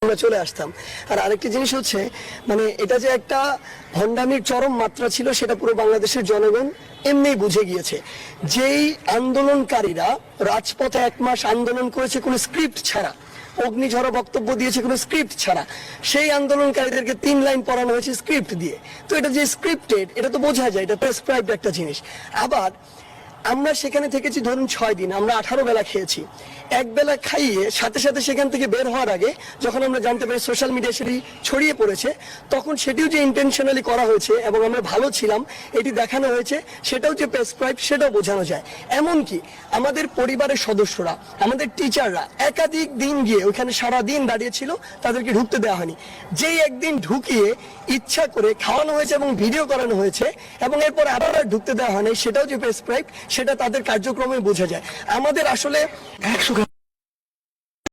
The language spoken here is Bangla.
আমরা চলে আসতাম। আর আরেকটি জিনিস হচ্ছে মানে এটা যে একটা ভণ্ডামির চরম মাত্রা ছিল সেটা পুরো বাংলাদেশের জনগণ এমনিই বুঝে গিয়েছে। যেই আন্দোলনকারীরা রাজপথে 1 মাস আন্দোলন করেছে কোনো স্ক্রিপ্ট ছাড়া, অগ্নিঝরা বক্তব্য দিয়েছে কোনো স্ক্রিপ্ট ছাড়া, সেই আন্দোলনকারীদেরকে 3 লাইন পড়ানো হয়েছে স্ক্রিপ্ট দিয়ে। তো এটা যে স্ক্রিপ্টেড এটা তো বোঝা যায়, এটা প্রেসক্রাইবড একটা জিনিস। আবার আমরা সেখানে থেকেছি ধরুন 6 দিন, আমরা 18 বেলা খেয়েছি। এক বেলা খাইয়ে সাথে সাথে সেখান থেকে বের হওয়ার আগে যখন আমরা জানতে পারি সোশ্যাল মিডিয়া সেটি ছড়িয়ে পড়েছে, তখন সেটিও যে ইন্টেনশনালি করা হয়েছে এবং আমরা ভালো ছিলাম এটি দেখানো হয়েছে, সেটাও যে প্রেসক্রাইব সেটাও বোঝানো যায়। এমনকি আমাদের পরিবারের সদস্যরা, আমাদের টিচাররা একাধিক দিন গিয়ে ওইখানে সারা দিন দাঁড়িয়েছিল, তাদেরকে ঢুকতে দেওয়া হয়নি। যেই একদিন ঢুকিয়ে ইচ্ছা করে খাওয়ানো হয়েছে এবং ভিডিও করানো হয়েছে এবং এরপর আবার ঢুকতে দেওয়া হয়নি, সেটাও যে প্রেসক্রাইব, সেটা তাদের কার্যক্রমে বোঝা যায়। আমাদের আসলে 100